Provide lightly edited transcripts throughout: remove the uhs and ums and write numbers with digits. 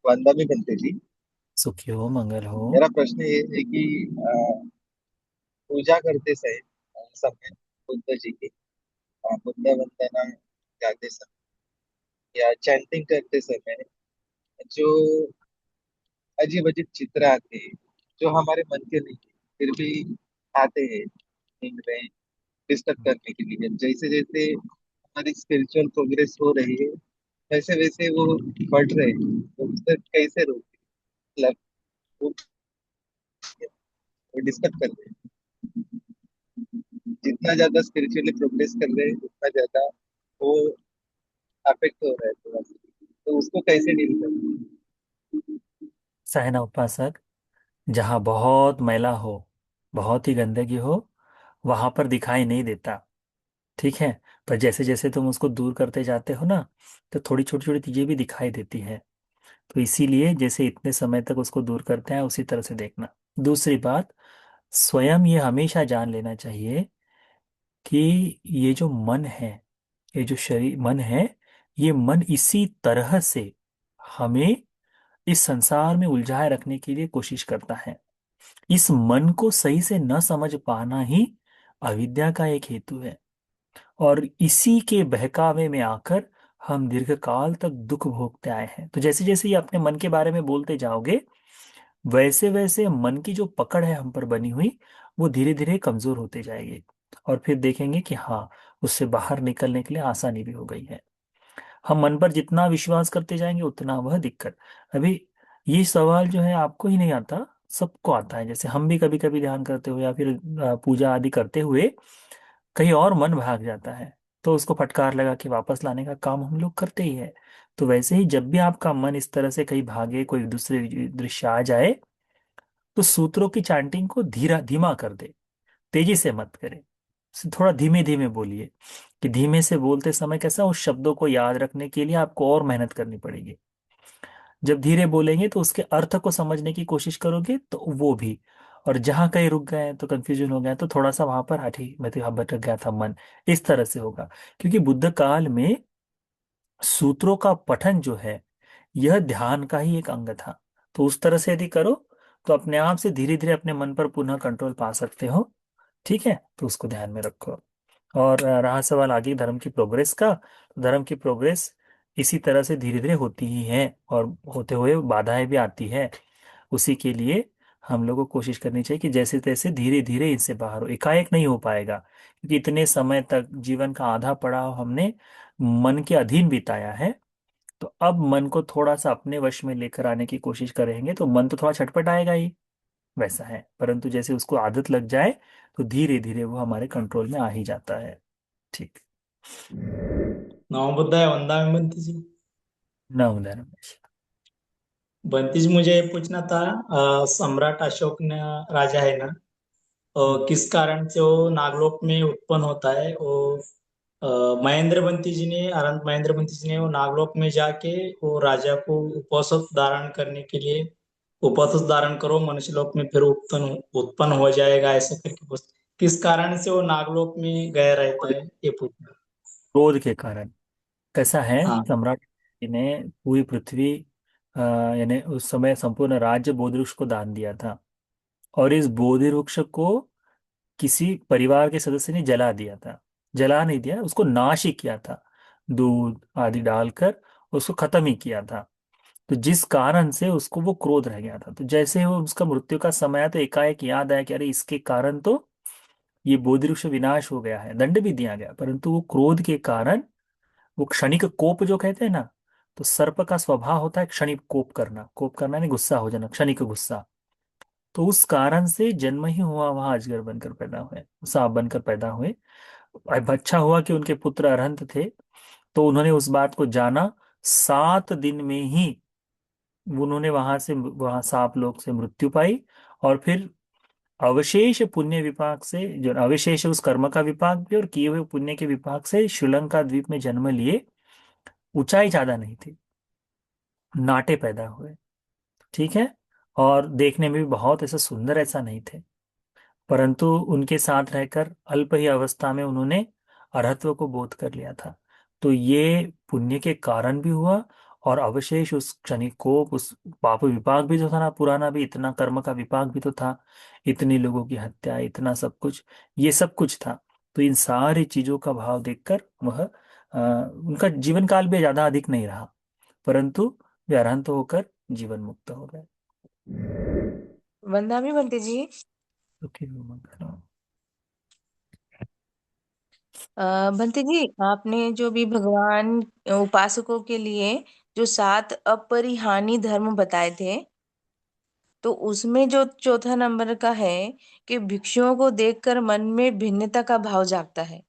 वंदा भी बनते जी। सुखी हो, मंगल हो। मेरा प्रश्न ये है कि पूजा करते समय बुद्ध जी की बुद्ध वंदना गाते समय या चैंटिंग करते समय जो अजीब अजीब चित्र आते हैं, जो हमारे मन के नहीं है, फिर भी आते हैं नींद में डिस्टर्ब करने के लिए। जैसे जैसे हमारी स्पिरिचुअल प्रोग्रेस हो रही है, वैसे वैसे वो बढ़ रहे हैं, तो उसे कैसे रोके? मतलब वो डिस्टर्ब कर रहे हैं। जितना ज्यादा स्पिरिचुअली प्रोग्रेस कर रहे हैं उतना ज्यादा वो अफेक्ट हो रहा है थोड़ा सा। तो उसको कैसे डील करें? सहना उपासक, जहाँ बहुत मैला हो, बहुत ही गंदगी हो, वहां पर दिखाई नहीं देता। ठीक है। पर जैसे जैसे तुम उसको दूर करते जाते हो ना, तो थोड़ी छोटी छोटी चीजें भी दिखाई देती है। तो इसीलिए जैसे इतने समय तक उसको दूर करते हैं, उसी तरह से देखना। दूसरी बात, स्वयं ये हमेशा जान लेना चाहिए कि ये जो मन है, ये जो शरीर मन है, ये मन इसी तरह से हमें इस संसार में उलझाए रखने के लिए कोशिश करता है। इस मन को सही से न समझ पाना ही अविद्या का एक हेतु है। और इसी के बहकावे में आकर हम दीर्घकाल तक दुख भोगते आए हैं। तो जैसे जैसे ये अपने मन के बारे में बोलते जाओगे, वैसे वैसे मन की जो पकड़ है हम पर बनी हुई, वो धीरे धीरे कमजोर होते जाएगी। और फिर देखेंगे कि हाँ, उससे बाहर निकलने के लिए आसानी भी हो गई है। हम मन पर जितना विश्वास करते जाएंगे उतना वह दिक्कत। अभी ये सवाल जो है आपको ही नहीं आता, सबको आता है। जैसे हम भी कभी कभी ध्यान करते हुए या फिर पूजा आदि करते हुए कहीं और मन भाग जाता है, तो उसको फटकार लगा के वापस लाने का काम हम लोग करते ही है। तो वैसे ही जब भी आपका मन इस तरह से कहीं भागे, कोई दूसरे दृश्य आ जाए, तो सूत्रों की चांटिंग को धीरा धीमा कर दे, तेजी से मत करे। थोड़ा धीमे धीमे बोलिए। कि धीमे से बोलते समय कैसा, उस शब्दों को याद रखने के लिए आपको और मेहनत करनी पड़ेगी। जब धीरे बोलेंगे तो उसके अर्थ को समझने की कोशिश करोगे तो वो भी। और जहां कहीं रुक गए तो कंफ्यूजन हो गया, तो थोड़ा सा वहां पर हठी मैं तो यहाँ भटक गया था मन, इस तरह से होगा। क्योंकि बुद्ध काल में सूत्रों का पठन जो है, यह ध्यान का ही एक अंग था। तो उस तरह से यदि करो, तो अपने आप से धीरे धीरे अपने मन पर पुनः कंट्रोल पा सकते हो। ठीक है, तो उसको ध्यान में रखो। और रहा सवाल आगे धर्म की प्रोग्रेस का, तो धर्म की प्रोग्रेस इसी तरह से धीरे धीरे होती ही है, और होते हुए बाधाएं भी आती है। उसी के लिए हम लोग को कोशिश करनी चाहिए कि जैसे तैसे धीरे धीरे इनसे बाहर हो, एकाएक नहीं हो पाएगा। क्योंकि इतने समय तक जीवन का आधा पड़ाव हमने मन के अधीन बिताया है। तो अब मन को थोड़ा सा अपने वश में लेकर आने की कोशिश करेंगे, तो मन तो थोड़ा छटपट आएगा ही, वैसा है। परंतु जैसे उसको आदत लग जाए, तो धीरे धीरे वो हमारे कंट्रोल में आ ही जाता है। ठीक। नौ बुद्धा वंदा में बनती जी। ना उदाहरण। बनती जी, मुझे ये पूछना था। सम्राट अशोक ने, राजा है ना, किस कारण से वो नागलोक में उत्पन्न होता है? वो महेंद्र बंती जी ने, अनंत महेंद्र बंती जी ने वो नागलोक में जाके वो राजा को उपोषित धारण करने के लिए, उपोषित धारण करो मनुष्य लोक में फिर उत्पन्न उत्पन्न हो जाएगा, ऐसा करके किस कारण से वो नागलोक में गया रहता है, ये पूछना। क्रोध के कारण। कैसा है, हाँ। सम्राट ने पूरी पृथ्वी यानी उस समय संपूर्ण राज्य बोधि वृक्ष को दान दिया था। और इस बोधि वृक्ष को किसी परिवार के सदस्य ने जला दिया था। जला नहीं दिया, उसको नाश ही किया था, दूध आदि डालकर उसको खत्म ही किया था। तो जिस कारण से उसको वो क्रोध रह गया था, तो जैसे ही वो उसका मृत्यु का समय आया, तो एकाएक याद आया कि अरे इसके कारण तो ये बोधि वृक्ष विनाश हो गया है, दंड भी दिया गया। परंतु वो क्रोध के कारण, वो क्षणिक कोप जो कहते हैं ना, तो सर्प का स्वभाव होता है क्षणिक कोप करना। कोप करना नहीं, गुस्सा हो जाना, क्षणिक गुस्सा। तो उस कारण से जन्म ही हुआ, वहां अजगर बनकर पैदा हुए, सांप बनकर पैदा हुए। अब अच्छा हुआ कि उनके पुत्र अरहंत थे, तो उन्होंने उस बात को जाना। 7 दिन में ही उन्होंने वहां सांप लोक से मृत्यु पाई। और फिर अवशेष पुण्य विपाक से, जो अवशेष है उस कर्म का विपाक भी और किए हुए पुण्य के विपाक से, श्रीलंका द्वीप में जन्म लिए। ऊंचाई ज्यादा नहीं थी, नाटे पैदा हुए। ठीक है। और देखने में भी बहुत ऐसा सुंदर ऐसा नहीं थे। परंतु उनके साथ रहकर अल्प ही अवस्था में उन्होंने अरहत्व को बोध कर लिया था। तो ये पुण्य के कारण भी हुआ, और अवशेष उस क्षणिक कोप, उस पाप विपाक भी जो था ना पुराना, भी इतना कर्म का विपाक भी तो था, इतने लोगों की हत्या, इतना सब कुछ, ये सब कुछ था। तो इन सारी चीजों का भाव देखकर वह उनका जीवन काल भी ज्यादा अधिक नहीं रहा, परंतु वे अरहंत होकर जीवन मुक्त हो गए। वंदना भी बनते जी। सुखी हो मंगल। बनते जी, आपने जो भी भगवान उपासकों के लिए जो 7 अपरिहानी धर्म बताए थे, तो उसमें जो चौथा नंबर का है कि भिक्षुओं को देखकर मन में भिन्नता का भाव जागता है।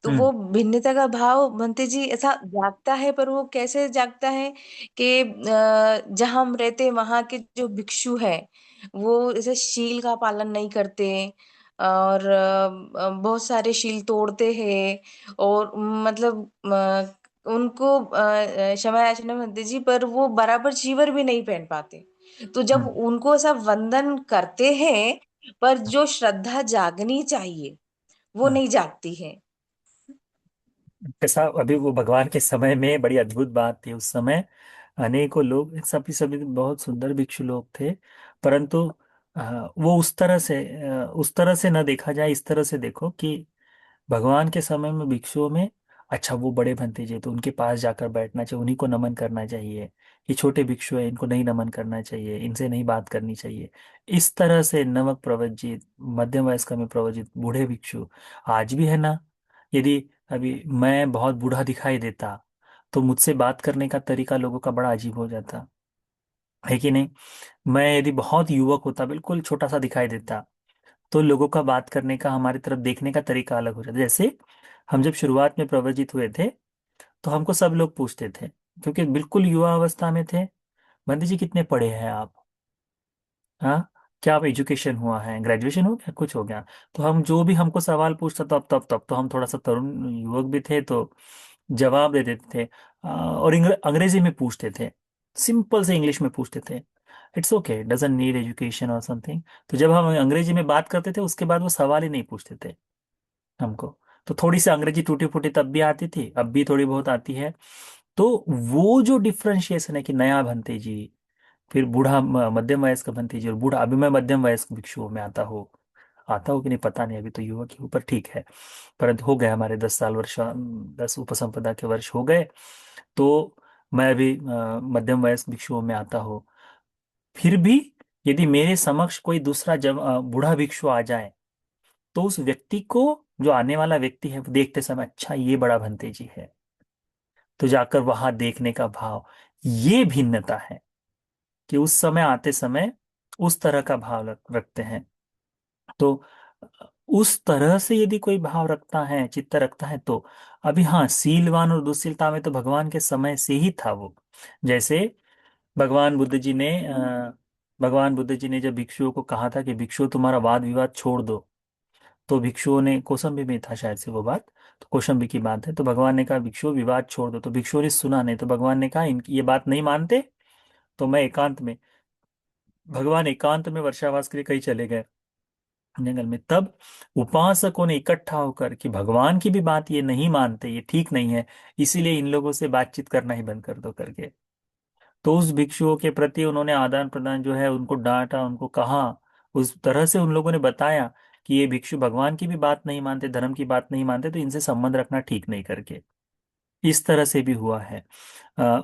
तो हम्म। वो भिन्नता का भाव बनते जी ऐसा जागता है, पर वो कैसे जागता है कि जहाँ हम रहते वहां के जो भिक्षु है वो ऐसे शील का पालन नहीं करते, और बहुत सारे शील तोड़ते हैं, और मतलब उनको क्षमा याचना बनते जी, पर वो बराबर चीवर भी नहीं पहन पाते। तो जब हम्म। उनको ऐसा वंदन करते हैं, पर जो श्रद्धा जागनी चाहिए वो हाँ। नहीं जागती है। कैसा अभी वो भगवान के समय में बड़ी अद्भुत बात थी उस समय। अनेकों लोग, सभी सभी बहुत सुंदर भिक्षु लोग थे, परंतु वो उस तरह से न देखा जाए, इस तरह से देखो कि भगवान के समय में भिक्षुओं में, अच्छा वो बड़े भंतेजे तो उनके पास जाकर बैठना चाहिए, उन्हीं को नमन करना चाहिए। ये छोटे भिक्षु है, इनको नहीं नमन करना चाहिए, इनसे नहीं बात करनी चाहिए। इस तरह से नमक प्रवज्जित, मध्यम वयस्क में प्रवज्जित बूढ़े भिक्षु आज भी है ना। यदि अभी मैं बहुत बूढ़ा दिखाई देता तो मुझसे बात करने का तरीका लोगों का बड़ा अजीब हो जाता, है कि नहीं। मैं यदि बहुत युवक होता, बिल्कुल छोटा सा दिखाई देता, तो लोगों का बात करने का, हमारी तरफ देखने का तरीका अलग हो जाता। जैसे हम जब शुरुआत में प्रव्रजित हुए थे तो हमको सब लोग पूछते थे, क्योंकि बिल्कुल युवा अवस्था में थे, बंदी जी कितने पढ़े हैं आप, हाँ, क्या आप एजुकेशन हुआ है, ग्रेजुएशन हो गया, कुछ हो गया। तो हम जो भी हमको सवाल पूछता, तब तो हम थोड़ा सा तरुण युवक भी थे, तो जवाब दे देते थे। और अंग्रेजी में पूछते थे, सिंपल से इंग्लिश में पूछते थे। It's okay, doesn't need education और समथिंग। तो जब हम अंग्रेजी में बात करते थे उसके बाद वो सवाल ही नहीं पूछते थे हमको। तो थोड़ी सी अंग्रेजी टूटी फूटी तब भी आती थी, अब भी थोड़ी बहुत आती है। तो वो जो डिफ्रेंशिएशन है कि नया भंते जी, फिर बूढ़ा मध्यम वयस्क भंते जी, और बूढ़ा, अभी मैं मध्यम वयस्क भिक्षुओं में आता हूँ कि नहीं पता नहीं, अभी तो युवक के ऊपर ठीक है, परंतु हो गए हमारे 10 साल वर्ष, 10 उपसंपदा के वर्ष हो गए। तो मैं अभी मध्यम वयस्क भिक्षुओं में आता हूँ। फिर भी यदि मेरे समक्ष कोई दूसरा बूढ़ा भिक्षु आ जाए, तो उस व्यक्ति को, जो आने वाला व्यक्ति है, वो देखते समय अच्छा ये बड़ा भंते जी है, तो जाकर वहां देखने का भाव, ये भिन्नता है कि उस समय आते समय उस तरह का भाव रखते हैं। तो उस तरह से यदि कोई भाव रखता है, चित्त रखता है, तो अभी हाँ, सीलवान और दुशीलता में तो भगवान के समय से ही था वो। जैसे भगवान बुद्ध जी ने भगवान बुद्ध जी ने जब भिक्षुओं को कहा था कि भिक्षुओं तुम्हारा वाद विवाद छोड़ दो, तो भिक्षुओं ने, कौशंबी में था शायद से वो बात, तो कौशंबी की बात है, तो भगवान ने कहा भिक्षुओं विवाद छोड़ दो, तो भिक्षुओं ने सुना नहीं, तो भगवान ने कहा इनकी ये बात नहीं मानते, तो मैं एकांत में, भगवान एकांत में वर्षावास के लिए कहीं चले गए जंगल में। तब उपासकों ने इकट्ठा होकर कि भगवान की भी बात ये नहीं मानते, ये ठीक नहीं है, इसीलिए इन लोगों से बातचीत करना ही बंद कर दो करके। तो उस भिक्षुओं के प्रति उन्होंने आदान प्रदान जो है, उनको डांटा, उनको कहा, उस तरह से उन लोगों ने बताया कि ये भिक्षु भगवान की भी बात नहीं मानते, धर्म की बात नहीं मानते, तो इनसे संबंध रखना ठीक नहीं करके। इस तरह से भी हुआ है।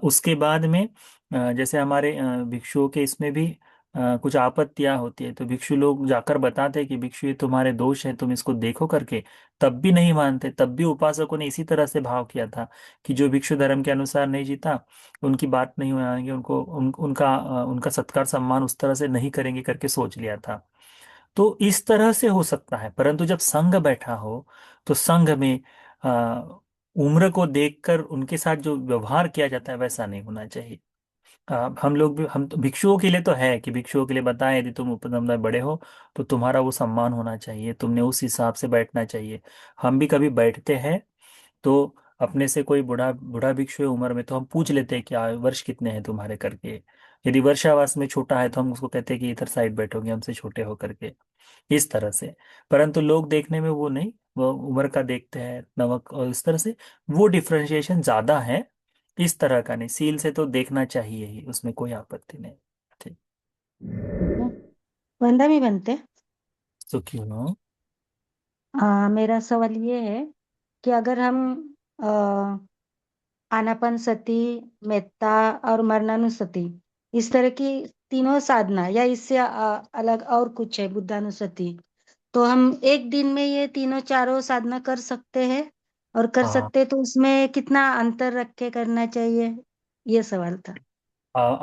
उसके बाद में जैसे हमारे भिक्षुओं के इसमें भी कुछ आपत्तियां होती है, तो भिक्षु लोग जाकर बताते हैं कि भिक्षु ये तुम्हारे दोष है, तुम इसको देखो करके, तब भी नहीं मानते। तब भी उपासकों ने इसी तरह से भाव किया था कि जो भिक्षु धर्म के अनुसार नहीं जीता, उनकी बात नहीं मानेंगे, उनका सत्कार सम्मान उस तरह से नहीं करेंगे करके सोच लिया था। तो इस तरह से हो सकता है, परंतु जब संघ बैठा हो, तो संघ में आ, उम्र को देखकर उनके साथ जो व्यवहार किया जाता है वैसा नहीं होना चाहिए। हम लोग भी, हम तो भिक्षुओं के लिए तो है कि भिक्षुओं के लिए बताएं, यदि तुम उपसमुदाय बड़े हो तो तुम्हारा वो सम्मान होना चाहिए, तुमने उस हिसाब से बैठना चाहिए। हम भी कभी बैठते हैं तो अपने से कोई बूढ़ा बूढ़ा भिक्षु है उम्र में, तो हम पूछ लेते हैं क्या वर्ष कितने हैं तुम्हारे करके। यदि वर्षावास में छोटा है तो हम उसको कहते हैं कि इधर साइड बैठोगे हमसे छोटे हो करके, इस तरह से। परंतु लोग देखने में वो नहीं, वो उम्र का देखते हैं, नमक, और इस तरह से वो डिफरेंशिएशन ज्यादा है। इस तरह का नहीं, सील से तो देखना चाहिए ही, उसमें कोई आपत्ति नहीं। ठीक। ठीक है। वंदा भी बनते। तो क्यों ना। मेरा सवाल ये है कि अगर हम आनापान सती, मेत्ता और मरणानुसति, इस तरह की तीनों साधना, या इससे अलग और कुछ है बुद्धानुसति, तो हम एक दिन में ये तीनों चारों साधना कर सकते हैं? और कर हाँ, सकते हैं तो उसमें कितना अंतर रख के करना चाहिए? ये सवाल था।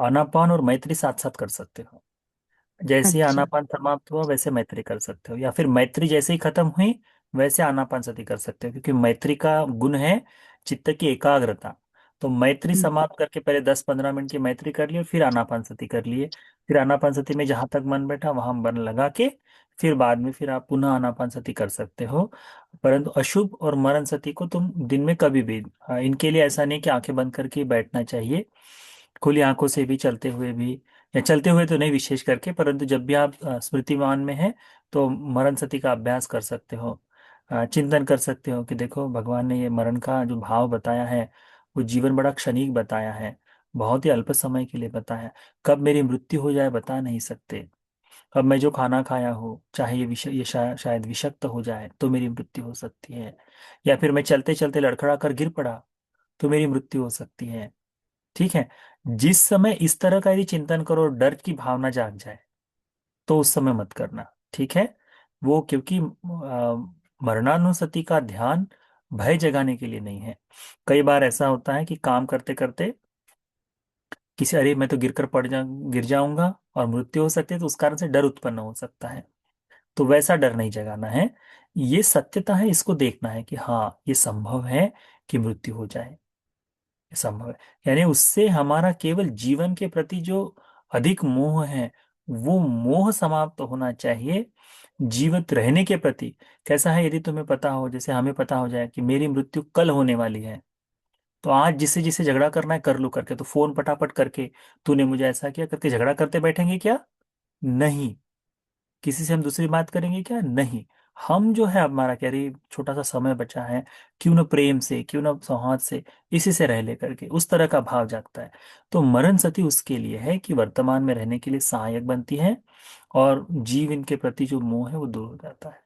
आनापान और मैत्री साथ साथ कर सकते हो। जैसे ही अच्छा। आनापान समाप्त हुआ वैसे मैत्री कर सकते हो, या फिर मैत्री जैसे ही खत्म हुई वैसे आनापान सति कर सकते हो, क्योंकि मैत्री का गुण है चित्त की एकाग्रता। तो मैत्री हम्म। समाप्त करके पहले 10-15 मिनट की मैत्री कर लिए, फिर आनापान सति कर लिए। फिर आनापान सति में जहां तक मन बैठा वहां मन लगा के फिर बाद में फिर आप पुनः आनापान सति कर सकते हो। परंतु अशुभ और मरण सति को तुम दिन में कभी भी, इनके लिए ऐसा नहीं कि आंखें बंद करके ही बैठना चाहिए, खुली आंखों से भी, चलते हुए भी, या चलते हुए तो नहीं विशेष करके, परंतु जब भी आप स्मृतिमान में है तो मरण सति का अभ्यास कर सकते हो। चिंतन कर सकते हो कि देखो भगवान ने ये मरण का जो भाव बताया है वो जीवन बड़ा क्षणिक बताया है, बहुत ही अल्प समय के लिए बताया है। कब मेरी मृत्यु हो जाए बता नहीं सकते। अब मैं जो खाना खाया हूँ चाहे ये शायद विषक्त हो जाए तो मेरी मृत्यु हो सकती है, या फिर मैं चलते चलते लड़खड़ा कर गिर पड़ा तो मेरी मृत्यु हो सकती है। ठीक है। जिस समय इस तरह का यदि चिंतन करो, डर की भावना जाग जाए, तो उस समय मत करना। ठीक है। वो क्योंकि मरणानुसति का ध्यान भय जगाने के लिए नहीं है। कई बार ऐसा होता है कि काम करते करते किसी, अरे मैं तो गिर जाऊंगा और मृत्यु हो सकती है, तो उस कारण से डर उत्पन्न हो सकता है। तो वैसा डर नहीं जगाना है। ये सत्यता है, इसको देखना है कि हाँ ये संभव है कि मृत्यु हो जाए, संभव है। यानी उससे हमारा केवल जीवन के प्रति जो अधिक मोह है वो मोह समाप्त होना चाहिए। जीवित रहने के प्रति कैसा है, यदि तुम्हें पता हो, जैसे हमें पता हो जाए कि मेरी मृत्यु कल होने वाली है, तो आज जिससे जिससे झगड़ा करना है कर लो करके, तो फोन पटापट करके तूने मुझे ऐसा किया करके झगड़ा करते बैठेंगे क्या? नहीं। किसी से हम दूसरी बात करेंगे क्या? नहीं। हम जो है हमारा कह रही छोटा सा समय बचा है, क्यों ना प्रेम से, क्यों ना सौहार्द से, इसी से रह ले करके उस तरह का भाव जागता है। तो मरण सती उसके लिए है कि वर्तमान में रहने के लिए सहायक बनती है, और जीव इनके प्रति जो मोह है वो दूर हो जाता है।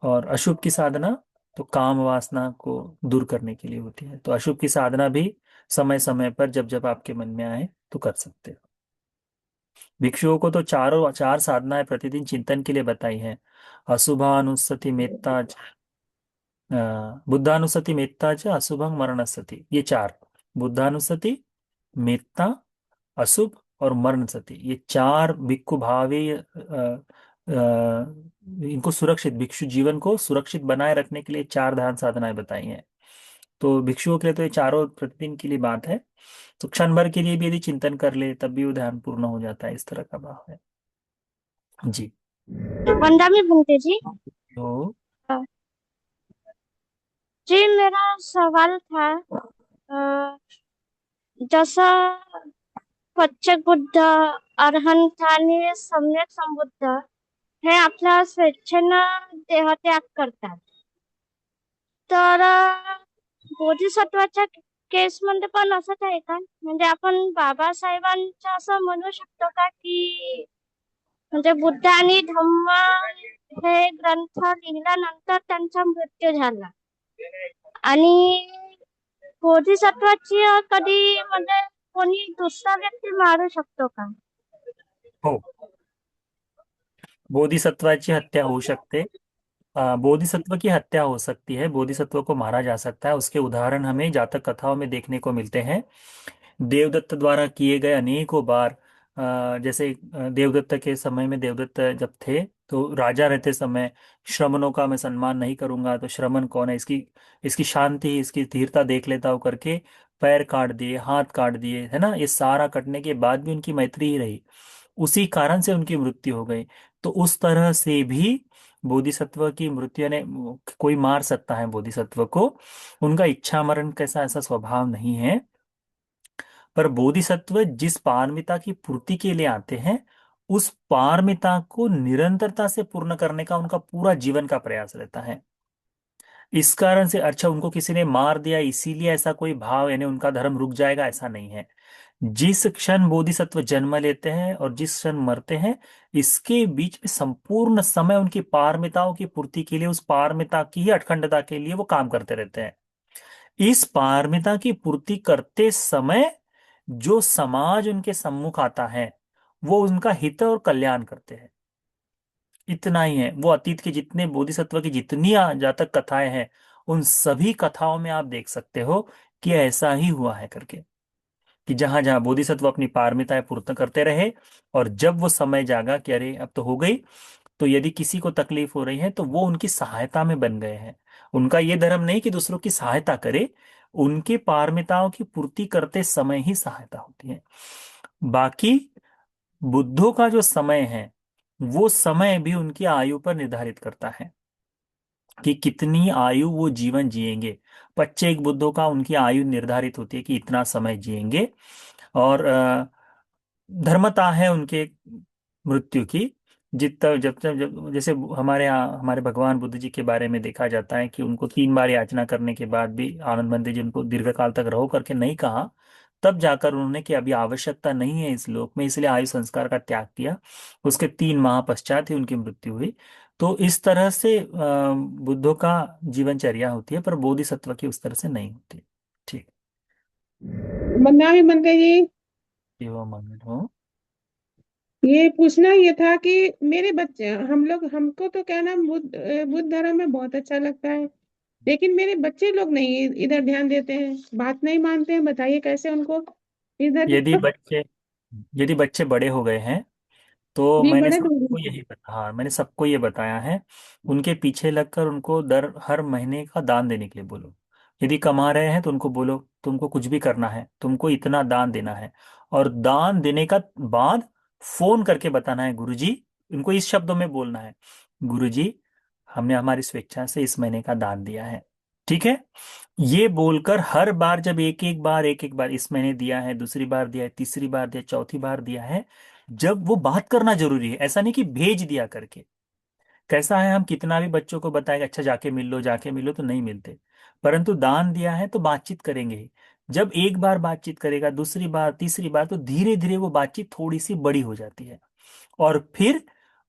और अशुभ की साधना तो काम वासना को दूर करने के लिए होती है, तो अशुभ की साधना भी समय समय पर जब जब आपके मन में आए तो कर सकते हो। भिक्षुओं को तो चारों चार साधनाएं प्रतिदिन चिंतन के लिए बताई है। अशुभानुसति मेत्ता बुद्धानुसति मेत्ता च अशुभं मरणसति, ये चार, बुद्धानुसति, मेत्ता, अशुभ और मरण सति, ये चार भिक्खु भावे इनको सुरक्षित, भिक्षु जीवन को सुरक्षित बनाए रखने के लिए चार ध्यान साधनाएं बताई हैं। तो भिक्षुओं के लिए तो ये चारों प्रतिदिन के लिए बात है। तो क्षण भर के लिए भी यदि चिंतन कर ले तब भी वो ध्यान पूर्ण हो जाता है, इस तरह का भाव है। जी। वंदा में बनते जी। तो जी मेरा सवाल था, अ, जसं पच्चक बुद्ध, अरहंत आणि सम्यक संबुद्ध हे आपल्या स्वेच्छेनं देहत्याग करतात. तर बोधिसत्वाच्या केसमध्ये पण असंच आहे का? म्हणजे आपण बाबासाहेबांचं असं म्हणू शकतो का की म्हणजे बुद्ध आणि धम्म हे ग्रंथ लिहिल्यानंतर त्यांचा मृत्यू झाला आणि बोधिसत्वाची कधी म्हणजे कोणी दुसरा व्यक्ती मारू शकतो का? हो, बोधिसत्वाची हत्या हो सकते, बोधिसत्व की हत्या हो सकती है, बोधिसत्व को मारा जा सकता है। उसके उदाहरण हमें जातक कथाओं में देखने को मिलते हैं। देवदत्त द्वारा किए गए अनेकों बार, जैसे देवदत्त के समय में देवदत्त जब थे तो राजा रहते समय श्रमणों का मैं सम्मान नहीं करूंगा, तो श्रमण कौन है, इसकी इसकी शांति इसकी धीरता देख लेता हूँ करके पैर काट दिए, हाथ काट दिए, है ना। ये सारा कटने के बाद भी उनकी मैत्री ही रही, उसी कारण से उनकी मृत्यु हो गई। तो उस तरह से भी बोधिसत्व की मृत्यु ने, कोई मार सकता है बोधिसत्व को, उनका इच्छा मरण कैसा ऐसा स्वभाव नहीं है। पर बोधिसत्व जिस पारमिता की पूर्ति के लिए आते हैं उस पारमिता को निरंतरता से पूर्ण करने का उनका पूरा जीवन का प्रयास रहता है। इस कारण से अच्छा उनको किसी ने मार दिया इसीलिए ऐसा कोई भाव यानी उनका धर्म रुक जाएगा, ऐसा नहीं है। जिस क्षण बोधिसत्व जन्म लेते हैं और जिस क्षण मरते हैं, इसके बीच में संपूर्ण समय उनकी पारमिताओं की पूर्ति के लिए, उस पारमिता की ही अखंडता के लिए वो काम करते रहते हैं। इस पारमिता की पूर्ति करते समय जो समाज उनके सम्मुख आता है वो उनका हित और कल्याण करते हैं। इतना ही है। वो अतीत के जितने बोधिसत्व की जितनी जातक कथाएं हैं, उन सभी कथाओं में आप देख सकते हो कि ऐसा ही हुआ है करके, कि जहां जहां बोधिसत्व अपनी पारमिताएं पूर्ण करते रहे, और जब वो समय जागा कि अरे अब तो हो गई, तो यदि किसी को तकलीफ हो रही है तो वो उनकी सहायता में बन गए हैं। उनका ये धर्म नहीं कि दूसरों की सहायता करे, उनकी पारमिताओं की पूर्ति करते समय ही सहायता होती है। बाकी बुद्धों का जो समय है, वो समय भी उनकी आयु पर निर्धारित करता है कि कितनी आयु वो जीवन जिएंगे। प्रत्येक बुद्धों का उनकी आयु निर्धारित होती है कि इतना समय जिएंगे। और धर्मता है उनके मृत्यु की। जितना जब जैसे हमारे यहाँ हमारे भगवान बुद्ध जी के बारे में देखा जाता है कि उनको 3 बार याचना करने के बाद भी आनंद बंदी जी उनको दीर्घ काल तक रहो करके नहीं कहा, तब जाकर उन्होंने कि अभी आवश्यकता नहीं है इस लोक में, इसलिए आयु संस्कार का त्याग किया। उसके 3 माह पश्चात ही उनकी मृत्यु हुई। तो इस तरह से बुद्धों का जीवनचर्या होती है, पर बोधिसत्व की उस तरह से नहीं होती। ठीक। बंदा भी बनते जी। एवं मंगल हो। ये पूछना ये था कि मेरे बच्चे हम लोग हमको तो क्या नाम बुद्ध धर्म में बहुत अच्छा लगता है, लेकिन मेरे बच्चे लोग नहीं इधर ध्यान देते हैं, बात नहीं मानते हैं। बताइए कैसे उनको इधर। यदि बच्चे यदि बच्चे बड़े हो गए हैं तो जी मैंने बड़े तो सबको यही बता हाँ मैंने सबको ये बताया है, उनके पीछे लगकर उनको हर महीने का दान देने के लिए बोलो। यदि कमा रहे हैं तो उनको बोलो तुमको कुछ भी करना है, तुमको इतना दान देना है। और दान देने का बाद फोन करके बताना है गुरुजी, उनको इस शब्दों में बोलना है, गुरुजी हमने हमारी स्वेच्छा से इस महीने का दान दिया है। ठीक है। ये बोलकर हर बार जब एक एक बार इस महीने दिया है, दूसरी बार दिया है, तीसरी बार दिया, चौथी बार दिया है, जब वो बात करना जरूरी है, ऐसा नहीं कि भेज दिया करके। कैसा है, हम कितना भी बच्चों को बताएंगे अच्छा जाके मिलो तो नहीं मिलते। परंतु दान दिया है तो बातचीत करेंगे ही। जब एक बार बातचीत करेगा, दूसरी बार, तीसरी बार, तो धीरे धीरे वो बातचीत थोड़ी सी बड़ी हो जाती है। और फिर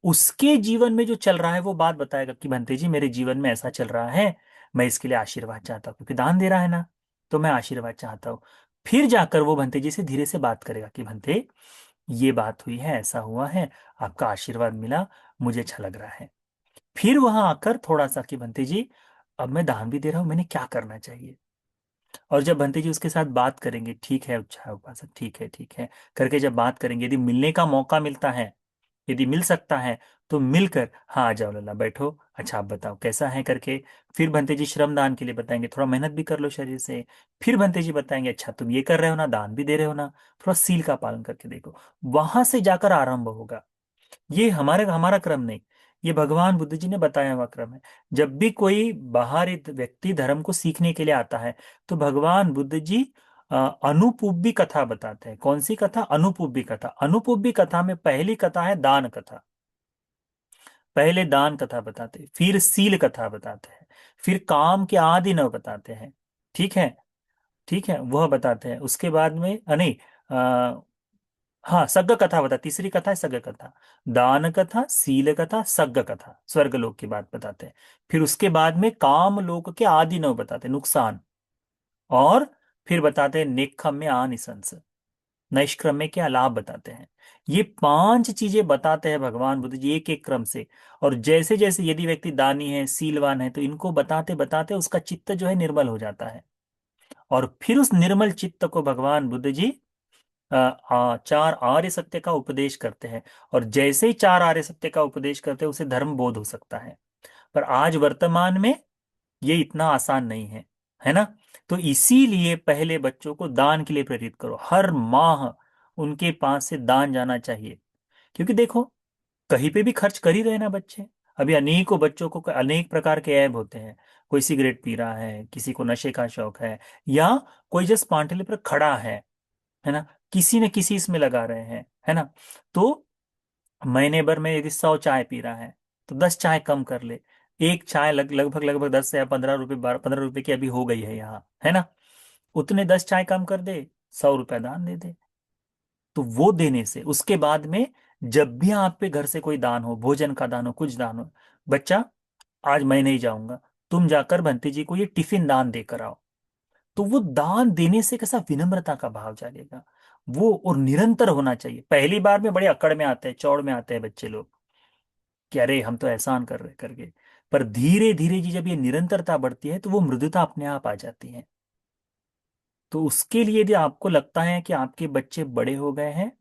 उसके जीवन में जो चल रहा है वो बात बताएगा कि भंते जी मेरे जीवन में ऐसा चल रहा है, मैं इसके लिए आशीर्वाद चाहता हूँ, क्योंकि दान दे रहा है ना, तो मैं आशीर्वाद चाहता हूँ। फिर जाकर वो भंते जी से धीरे से बात करेगा कि भंते ये बात हुई है, ऐसा हुआ है, आपका आशीर्वाद मिला, मुझे अच्छा लग रहा है। फिर वहां आकर थोड़ा सा कि भंते जी अब मैं दान भी दे रहा हूं, मैंने क्या करना चाहिए। और जब भंते जी उसके साथ बात करेंगे, ठीक है अच्छा उपासक, ठीक है करके जब बात करेंगे, यदि मिलने का मौका मिलता है, यदि मिल सकता है, तो मिलकर हाँ आ जाओ लल्ला बैठो, अच्छा आप बताओ कैसा है करके। फिर भंते जी श्रम दान के लिए बताएंगे, थोड़ा मेहनत भी कर लो शरीर से। फिर भंते जी बताएंगे अच्छा तुम ये कर रहे हो ना, दान भी दे रहे हो ना, थोड़ा सील का पालन करके देखो। वहां से जाकर आरंभ होगा। ये हमारे हमारा क्रम नहीं, ये भगवान बुद्ध जी ने बताया हुआ क्रम है। जब भी कोई बाहरी व्यक्ति धर्म को सीखने के लिए आता है, तो भगवान बुद्ध जी अनुपुब्बी कथा बताते हैं। कौन सी कथा? अनुपुब्बी कथा। अनुपुब्बी कथा में पहली कथा है दान कथा। पहले दान कथा बताते हैं, फिर सील कथा बताते हैं, फिर काम के आदि न बताते हैं। ठीक है। ठीक है, वह बताते हैं। उसके बाद में नहीं, हाँ सग्ग कथा बता, तीसरी कथा है सग्ग कथा। दान कथा, सील कथा, सग्ग कथा, स्वर्ग लोक की बात बताते हैं। फिर उसके बाद में काम लोक के आदि नव बताते हैं, नुकसान। और फिर बताते हैं नेक्खम्य आनिसंस, नैष्क्रम्य के लाभ बताते हैं। ये 5 चीजें बताते हैं भगवान बुद्ध जी एक एक क्रम से। और जैसे जैसे यदि व्यक्ति दानी है, सीलवान है, तो इनको बताते बताते उसका चित्त जो है निर्मल हो जाता है। और फिर उस निर्मल चित्त को भगवान बुद्ध जी 4 आर्य सत्य का उपदेश करते हैं। और जैसे ही 4 आर्य सत्य का उपदेश करते हैं, उसे धर्म बोध हो सकता है। पर आज वर्तमान में ये इतना आसान नहीं है, है ना। तो इसीलिए पहले बच्चों को दान के लिए प्रेरित करो, हर माह उनके पास से दान जाना चाहिए। क्योंकि देखो, कहीं पे भी खर्च कर ही रहे ना बच्चे। अभी अनेकों बच्चों को अनेक प्रकार के ऐब होते हैं। कोई सिगरेट पी रहा है, किसी को नशे का शौक है, या कोई जस्ट पांटले पर खड़ा है ना, किसी न किसी इसमें लगा रहे हैं, है ना। तो महीने भर में यदि 100 चाय पी रहा है, तो 10 चाय कम कर ले। एक चाय लगभग लगभग 10 या 15 रुपए, 15 रुपए की अभी हो गई है यहाँ, है ना। उतने 10 चाय कम कर दे, 100 रुपया दान दे दे। तो वो देने से उसके बाद में जब भी आप पे घर से कोई दान हो, भोजन का दान हो, कुछ दान हो, बच्चा आज मैं नहीं जाऊंगा, तुम जाकर बंटी जी को ये टिफिन दान देकर आओ। तो वो दान देने से कैसा विनम्रता का भाव जागेगा वो, और निरंतर होना चाहिए। पहली बार में बड़े अकड़ में आते हैं, चौड़ में आते हैं बच्चे लोग कि अरे हम तो एहसान कर रहे करके। पर धीरे धीरे जी जब ये निरंतरता बढ़ती है तो वो मृदुता अपने आप आ जाती है। तो उसके लिए यदि आपको लगता है कि आपके बच्चे बड़े हो गए हैं,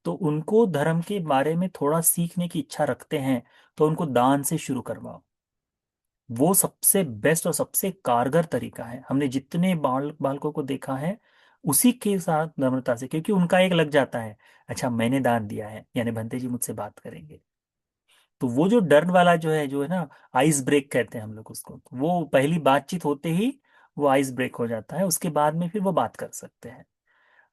तो उनको धर्म के बारे में थोड़ा सीखने की इच्छा रखते हैं, तो उनको दान से शुरू करवाओ। वो सबसे बेस्ट और सबसे कारगर तरीका है। हमने जितने बालकों को देखा है उसी के साथ नम्रता से, क्योंकि उनका एक लग जाता है, अच्छा मैंने दान दिया है यानी भंते जी मुझसे बात करेंगे। तो वो जो डर वाला जो है ना, आइस ब्रेक कहते हैं हम लोग उसको, तो वो पहली बातचीत होते ही वो आइस ब्रेक हो जाता है, उसके बाद में फिर वो बात कर सकते हैं।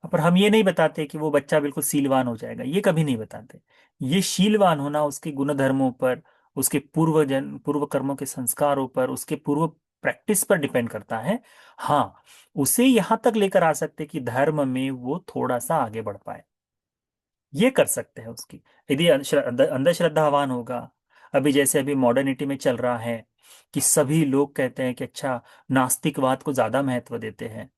पर हम ये नहीं बताते कि वो बच्चा बिल्कुल सीलवान हो जाएगा, ये कभी नहीं बताते। ये शीलवान होना उसके गुण धर्मों पर, उसके पूर्व कर्मों के संस्कारों पर, उसके पूर्व प्रैक्टिस पर डिपेंड करता है। हाँ, उसे यहाँ तक लेकर आ सकते कि धर्म में वो थोड़ा सा आगे बढ़ पाए, ये कर सकते हैं उसकी। यदि अंधश्रद्धावान होगा, अभी जैसे अभी मॉडर्निटी में चल रहा है कि सभी लोग कहते हैं कि अच्छा नास्तिकवाद को ज्यादा महत्व देते हैं,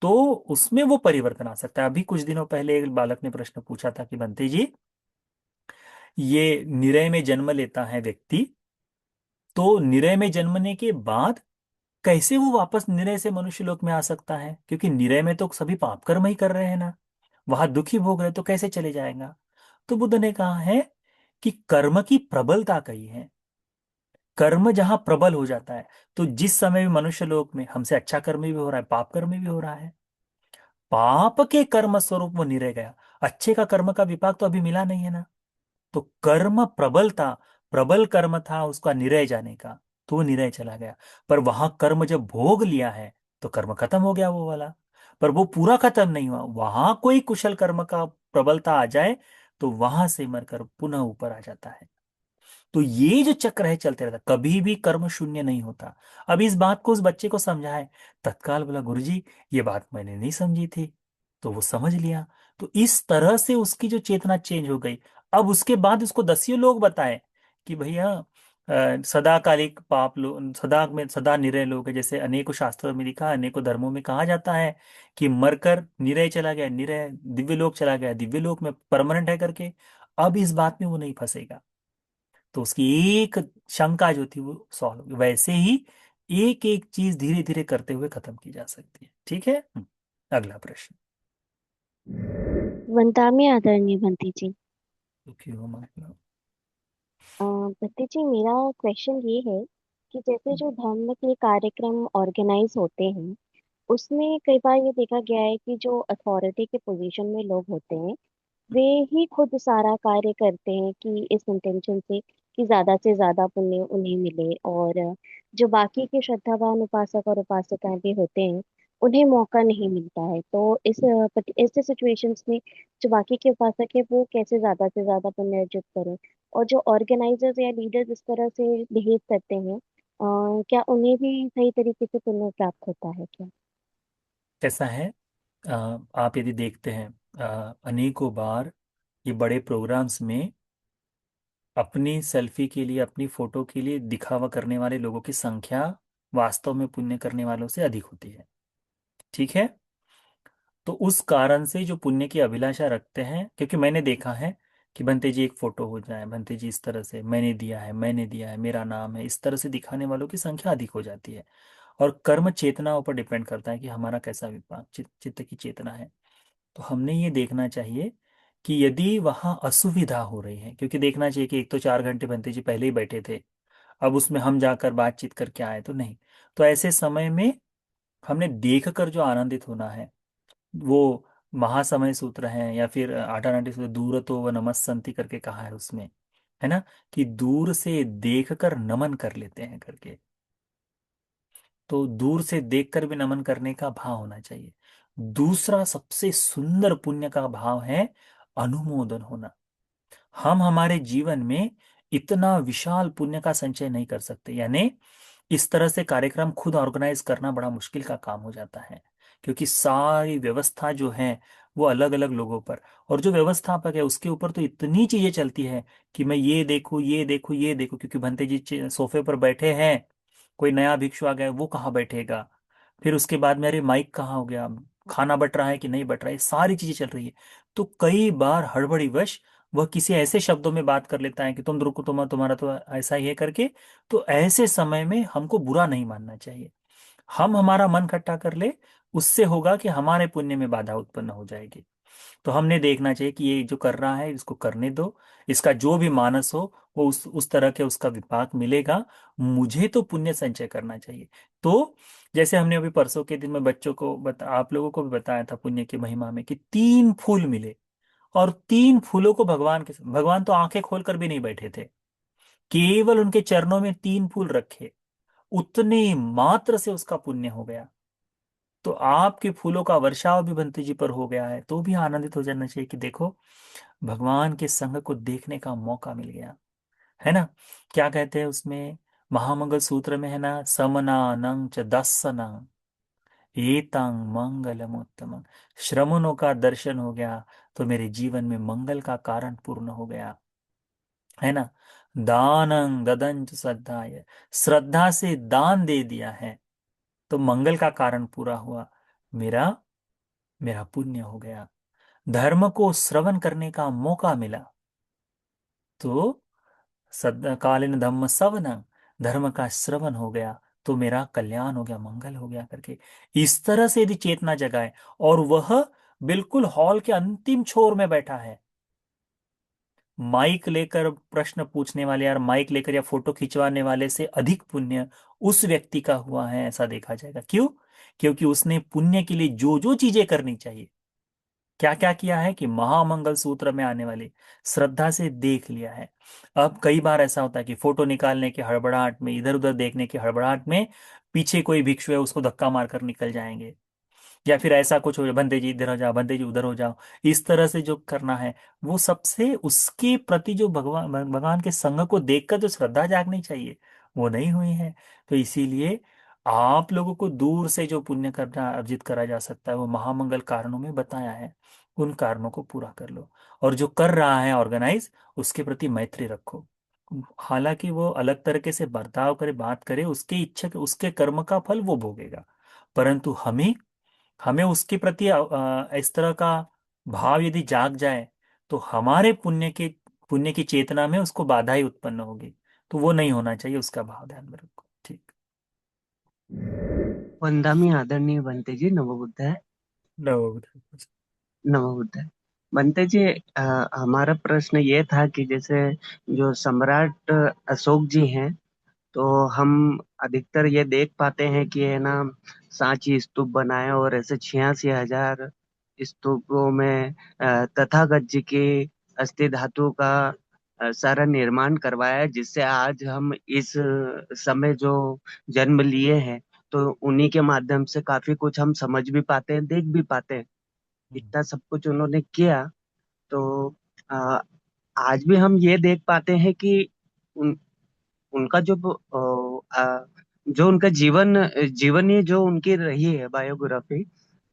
तो उसमें वो परिवर्तन आ सकता है। अभी कुछ दिनों पहले एक बालक ने प्रश्न पूछा था कि बंते जी, ये निरय में जन्म लेता है व्यक्ति, तो निरय में जन्मने के बाद कैसे वो वापस निरय से मनुष्य लोक में आ सकता है, क्योंकि निरय में तो सभी पाप कर्म ही कर रहे हैं ना, वहां दुखी भोग रहे, तो कैसे चले जाएगा। तो बुद्ध ने कहा है कि कर्म की प्रबलता कही है। कर्म जहां प्रबल हो जाता है, तो जिस समय भी मनुष्य लोक में हमसे अच्छा कर्म भी हो रहा है, पाप कर्म भी हो रहा है, पाप के कर्म स्वरूप वो नहीं रह गया, अच्छे का कर्म का विपाक तो अभी मिला नहीं है ना। तो कर्म प्रबल था, प्रबल कर्म था उसका निरय जाने का, तो वो निरय चला गया। पर वहां कर्म जब भोग लिया है तो कर्म खत्म हो गया वो वाला। पर वो पूरा खत्म नहीं हुआ, वहां कोई कुशल कर्म का प्रबलता आ जाए तो वहां से मरकर पुनः ऊपर आ जाता है। तो ये जो चक्र है चलते रहता, कभी भी कर्म शून्य नहीं होता। अब इस बात को उस बच्चे को समझाए, तत्काल बोला गुरुजी ये बात मैंने नहीं समझी थी, तो वो समझ लिया। तो इस तरह से उसकी जो चेतना चेंज हो गई। अब उसके बाद उसको दसियों लोग बताए कि भैया सदाकालिक पाप लोग, सदा में सदा निरय लोग हैं, जैसे अनेकों शास्त्रों में लिखा, अनेकों धर्मों में कहा जाता है कि मरकर निरय चला गया, निरय दिव्य लोक चला गया, दिव्य लोक में परमानेंट है करके। अब इस बात में वो नहीं फंसेगा, तो उसकी एक शंका जो थी वो सॉल्व हो गई। वैसे ही एक एक चीज धीरे धीरे करते हुए खत्म की जा सकती है। ठीक है। अगला प्रश्न। वंदामी आदरणीय बंटी जी। दुखी हो मतलब। बंटी जी, मेरा क्वेश्चन ये है कि जैसे जो धर्म के कार्यक्रम ऑर्गेनाइज होते हैं, उसमें कई बार ये देखा गया है कि जो अथॉरिटी के पोजीशन में लोग होते हैं, वे ही खुद सारा कार्य करते हैं कि इस इंटेंशन से कि ज्यादा से ज्यादा पुण्य उन्हें मिले, और जो बाकी के श्रद्धावान उपासक और उपासिकाएं भी होते हैं, उन्हें मौका नहीं मिलता है। तो ऐसे सिचुएशंस में जो बाकी के उपासक है वो कैसे ज्यादा से ज्यादा पुण्य अर्जित करें, और जो ऑर्गेनाइजर्स या लीडर्स इस तरह से बिहेव करते हैं, क्या उन्हें भी सही तरीके से पुण्य प्राप्त होता है क्या? कैसा है, अ, आप यदि देखते हैं अनेकों बार ये बड़े प्रोग्राम्स में अपनी सेल्फी के लिए, अपनी फोटो के लिए दिखावा करने वाले लोगों की संख्या वास्तव में पुण्य करने वालों से अधिक होती है। ठीक है। तो उस कारण से जो पुण्य की अभिलाषा रखते हैं, क्योंकि मैंने देखा है कि बंते जी एक फोटो हो जाए, बंते जी इस तरह से मैंने दिया है, मैंने दिया है, मेरा नाम है, इस तरह से दिखाने वालों की संख्या अधिक हो जाती है। और कर्म चेतना ऊपर डिपेंड करता है कि हमारा कैसा विपाक चित्त की चेतना है। तो हमने ये देखना चाहिए कि यदि वहाँ असुविधा हो रही है, क्योंकि देखना चाहिए कि एक तो 4 घंटे बंते जी पहले ही बैठे थे, अब उसमें हम जाकर बातचीत करके आए तो नहीं। तो ऐसे समय में हमने देख कर जो आनंदित होना है, वो महासमय सूत्र है या फिर आटानाटी सूत्र, दूर तो वह नमस्संति करके कहा है उसमें, है ना, कि दूर से देख कर नमन कर लेते हैं करके। तो दूर से देखकर भी नमन करने का भाव होना चाहिए। दूसरा सबसे सुंदर पुण्य का भाव है अनुमोदन होना। हम हमारे जीवन में इतना विशाल पुण्य का संचय नहीं कर सकते। यानी इस तरह से कार्यक्रम खुद ऑर्गेनाइज करना बड़ा मुश्किल का काम हो जाता है, क्योंकि सारी व्यवस्था जो है वो अलग अलग लोगों पर, और जो व्यवस्थापक है उसके ऊपर तो इतनी चीजें चलती है कि मैं ये देखूं, ये देखूं, ये देखूं, क्योंकि भंते जी सोफे पर बैठे हैं, कोई नया भिक्षु आ गया, वो कहाँ बैठेगा, फिर उसके बाद में अरे माइक कहाँ हो गया, खाना बट रहा है कि नहीं बट रहा है, ये सारी चीजें चल रही है। तो कई बार हड़बड़ीवश वह किसी ऐसे शब्दों में बात कर लेता है कि तुम रुको, तुम्हारा तो ऐसा ही है करके। तो ऐसे समय में हमको बुरा नहीं मानना चाहिए। हम हमारा मन खट्टा कर ले, उससे होगा कि हमारे पुण्य में बाधा उत्पन्न हो जाएगी। तो हमने देखना चाहिए कि ये जो कर रहा है इसको करने दो, इसका जो भी मानस हो वो उस तरह के उसका विपाक मिलेगा। मुझे तो पुण्य संचय करना चाहिए। तो जैसे हमने अभी परसों के दिन में बच्चों को आप लोगों को भी बताया था पुण्य की महिमा में, कि 3 फूल मिले, और 3 फूलों को भगवान तो आंखें खोलकर भी नहीं बैठे थे, केवल उनके चरणों में 3 फूल रखे, उतने मात्र से उसका पुण्य हो गया। तो आपके फूलों का वर्षाव भी बंती जी पर हो गया है, तो भी आनंदित हो जाना चाहिए कि देखो भगवान के संग को देखने का मौका मिल गया, है ना। क्या कहते हैं उसमें, महामंगल सूत्र में है ना, समना नंग च दස්සना एतांग मंगलमोत्तम। श्रमणों का दर्शन हो गया तो मेरे जीवन में मंगल का कारण पूर्ण हो गया, है ना। दानंग ददंच श्रद्धाय, श्रद्धा से दान दे दिया है तो मंगल का कारण पूरा हुआ, मेरा मेरा पुण्य हो गया। धर्म को श्रवण करने का मौका मिला तो सद कालीन धम्म सवनं, धर्म का श्रवण हो गया तो मेरा कल्याण हो गया, मंगल हो गया करके। इस तरह से यदि चेतना जगाए, और वह बिल्कुल हॉल के अंतिम छोर में बैठा है, माइक लेकर प्रश्न पूछने वाले, यार माइक लेकर या फोटो खिंचवाने वाले से अधिक पुण्य उस व्यक्ति का हुआ है, ऐसा देखा जाएगा। क्यों? क्योंकि उसने पुण्य के लिए जो जो चीजें करनी चाहिए, क्या क्या किया है कि महामंगल सूत्र में आने वाली श्रद्धा से देख लिया है। अब कई बार ऐसा होता है कि फोटो निकालने की हड़बड़ाहट में, इधर उधर देखने की हड़बड़ाहट में, पीछे कोई भिक्षु है उसको धक्का मारकर निकल जाएंगे, या फिर ऐसा कुछ हो जाए, बंदे जी इधर हो जाओ, बंदे जी उधर हो जाओ। इस तरह से जो करना है, वो सबसे उसके प्रति जो भगवान के संग को देखकर जो श्रद्धा जागनी चाहिए वो नहीं हुई है। तो इसीलिए आप लोगों को दूर से जो पुण्य करना अर्जित करा जा सकता है वो महामंगल कारणों में बताया है, उन कारणों को पूरा कर लो। और जो कर रहा है ऑर्गेनाइज, उसके प्रति मैत्री रखो। हालांकि वो अलग तरीके से बर्ताव करे, बात करे, उसके इच्छा उसके कर्म का फल वो भोगेगा, परंतु हमें हमें उसके प्रति इस तरह का भाव यदि जाग जाए तो हमारे पुण्य की चेतना में उसको बाधा ही उत्पन्न होगी। तो वो नहीं होना चाहिए, उसका भाव ध्यान में रखो। ठीक। वंदामी आदरणीय बनते जी, नमो बुद्धाय। लो। नमो बुद्धाय। बनते जी, हमारा प्रश्न ये था कि जैसे जो सम्राट अशोक जी हैं, तो हम अधिकतर ये देख पाते हैं कि है ना, सांची स्तूप बनाए और ऐसे 86,000 स्तूपों में तथागत जी की अस्थि धातु का सारा निर्माण करवाया है, जिससे आज हम इस समय जो जन्म लिए हैं, तो उन्हीं के माध्यम से काफी कुछ हम समझ भी पाते हैं, देख भी पाते हैं। इतना सब कुछ उन्होंने किया, तो आ, आज भी हम ये देख पाते हैं कि उनका जो उनका जीवनी जो उनकी रही है बायोग्राफी,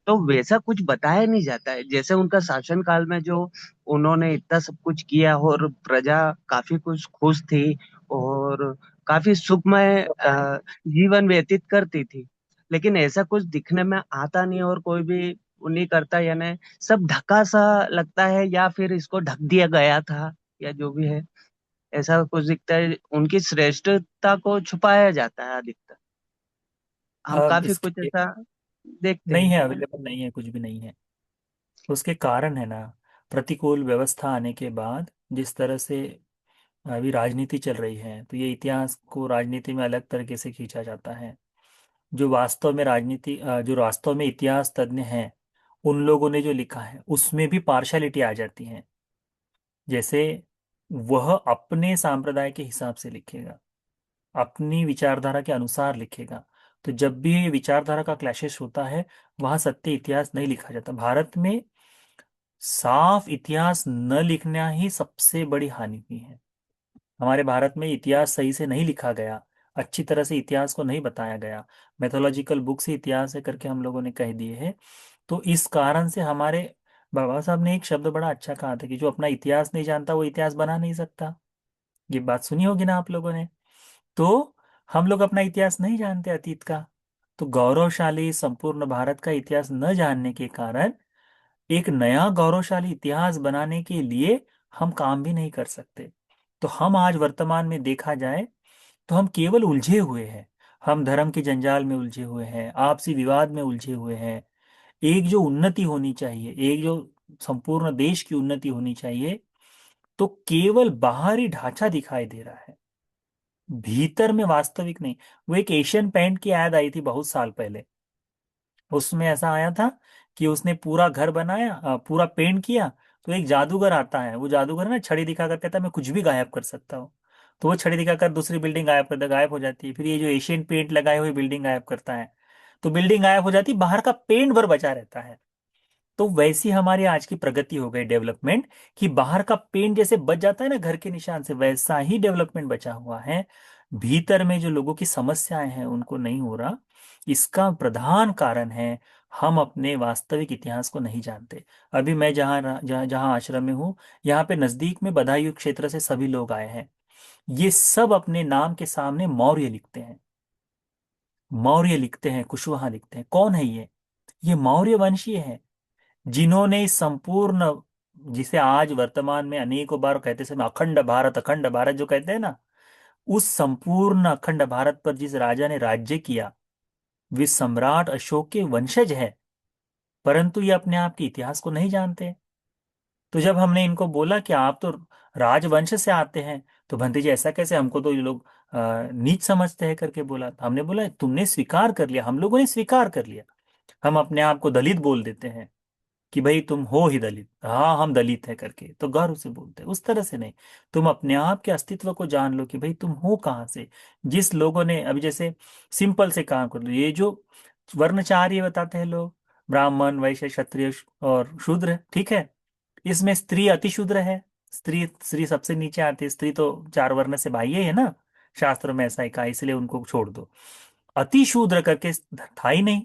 तो वैसा कुछ बताया नहीं जाता है। जैसे उनका शासन काल में जो उन्होंने इतना सब कुछ किया और प्रजा काफी कुछ खुश थी और काफी सुखमय जीवन व्यतीत करती थी, लेकिन ऐसा कुछ दिखने में आता नहीं और कोई भी वो नहीं करता, यानी सब ढका सा लगता है, या फिर इसको ढक दिया गया था, या जो भी है ऐसा कुछ दिखता है। उनकी श्रेष्ठता को छुपाया जाता है अधिकतर, हम अब काफी कुछ इसके ऐसा देखते नहीं हैं। है, अवेलेबल नहीं है, कुछ भी नहीं है। उसके कारण है ना, प्रतिकूल व्यवस्था आने के बाद जिस तरह से अभी राजनीति चल रही है, तो ये इतिहास को राजनीति में अलग तरीके से खींचा जाता है। जो वास्तव में इतिहास तज्ञ हैं, उन लोगों ने जो लिखा है उसमें भी पार्शलिटी आ जाती है। जैसे वह अपने सांप्रदाय के हिसाब से लिखेगा, अपनी विचारधारा के अनुसार लिखेगा। तो जब भी ये विचारधारा का क्लैशेस होता है, वहां सत्य इतिहास नहीं लिखा जाता। भारत में साफ इतिहास न लिखना ही सबसे बड़ी हानि हुई है। हमारे भारत में इतिहास सही से नहीं लिखा गया, अच्छी तरह से इतिहास को नहीं बताया गया, मैथोलॉजिकल बुक से इतिहास है करके हम लोगों ने कह दिए हैं। तो इस कारण से हमारे बाबा साहब ने एक शब्द बड़ा अच्छा कहा था कि जो अपना इतिहास नहीं जानता वो इतिहास बना नहीं सकता। ये बात सुनी होगी ना आप लोगों ने। तो हम लोग अपना इतिहास नहीं जानते अतीत का। तो गौरवशाली संपूर्ण भारत का इतिहास न जानने के कारण एक नया गौरवशाली इतिहास बनाने के लिए हम काम भी नहीं कर सकते। तो हम आज वर्तमान में देखा जाए तो हम केवल उलझे हुए हैं। हम धर्म के जंजाल में उलझे हुए हैं, आपसी विवाद में उलझे हुए हैं। एक जो उन्नति होनी चाहिए, एक जो संपूर्ण देश की उन्नति होनी चाहिए, तो केवल बाहरी ढांचा दिखाई दे रहा है, भीतर में वास्तविक नहीं। वो एक एशियन पेंट की ऐड आई थी बहुत साल पहले, उसमें ऐसा आया था कि उसने पूरा घर बनाया, पूरा पेंट किया, तो एक जादूगर आता है। वो जादूगर ना छड़ी दिखाकर कहता है मैं कुछ भी गायब कर सकता हूँ। तो वो छड़ी दिखाकर दूसरी बिल्डिंग गायब करता, गायब हो जाती है। फिर ये जो एशियन पेंट लगाए हुए बिल्डिंग गायब करता है, तो बिल्डिंग गायब हो जाती, बाहर का पेंट भर बचा रहता है। तो वैसी हमारी आज की प्रगति हो गई, डेवलपमेंट, कि बाहर का पेंट जैसे बच जाता है ना घर के निशान से, वैसा ही डेवलपमेंट बचा हुआ है। भीतर में जो लोगों की समस्याएं हैं उनको नहीं हो रहा। इसका प्रधान कारण है हम अपने वास्तविक इतिहास को नहीं जानते। अभी मैं जहाँ जहाँ जहाँ आश्रम में हूँ, यहाँ पे नजदीक में बदायूं क्षेत्र से सभी लोग आए हैं। ये सब अपने नाम के सामने मौर्य लिखते हैं, मौर्य लिखते हैं, कुशवाहा लिखते हैं। कौन है ये मौर्य वंशीय है, जिन्होंने इस संपूर्ण, जिसे आज वर्तमान में अनेकों बार कहते समय अखंड भारत जो कहते हैं ना, उस संपूर्ण अखंड भारत पर जिस राजा ने राज्य किया, वे सम्राट अशोक के वंशज है। परंतु ये अपने आप के इतिहास को नहीं जानते। तो जब हमने इनको बोला कि आप तो राजवंश से आते हैं, तो भंते जी ऐसा कैसे, हमको तो ये लोग नीच समझते हैं करके बोला। तो हमने बोला तुमने स्वीकार कर लिया, हम लोगों ने स्वीकार कर लिया। हम अपने आप को दलित बोल देते हैं कि भाई तुम हो ही दलित, हाँ हम दलित है करके, तो गर्व से बोलते हैं। उस तरह से नहीं, तुम अपने आप के अस्तित्व को जान लो कि भाई तुम हो कहाँ से। जिस लोगों ने अभी जैसे सिंपल से काम कर लो, ये जो वर्णचार्य बताते हैं लोग, ब्राह्मण वैश्य क्षत्रिय और शूद्र, ठीक है, इसमें स्त्री अति शूद्र है। स्त्री स्त्री सबसे नीचे आती है, स्त्री तो चार वर्ण से बाह्य है ना, शास्त्रों में ऐसा ही कहा, इसलिए उनको छोड़ दो। अति शूद्र करके था ही नहीं।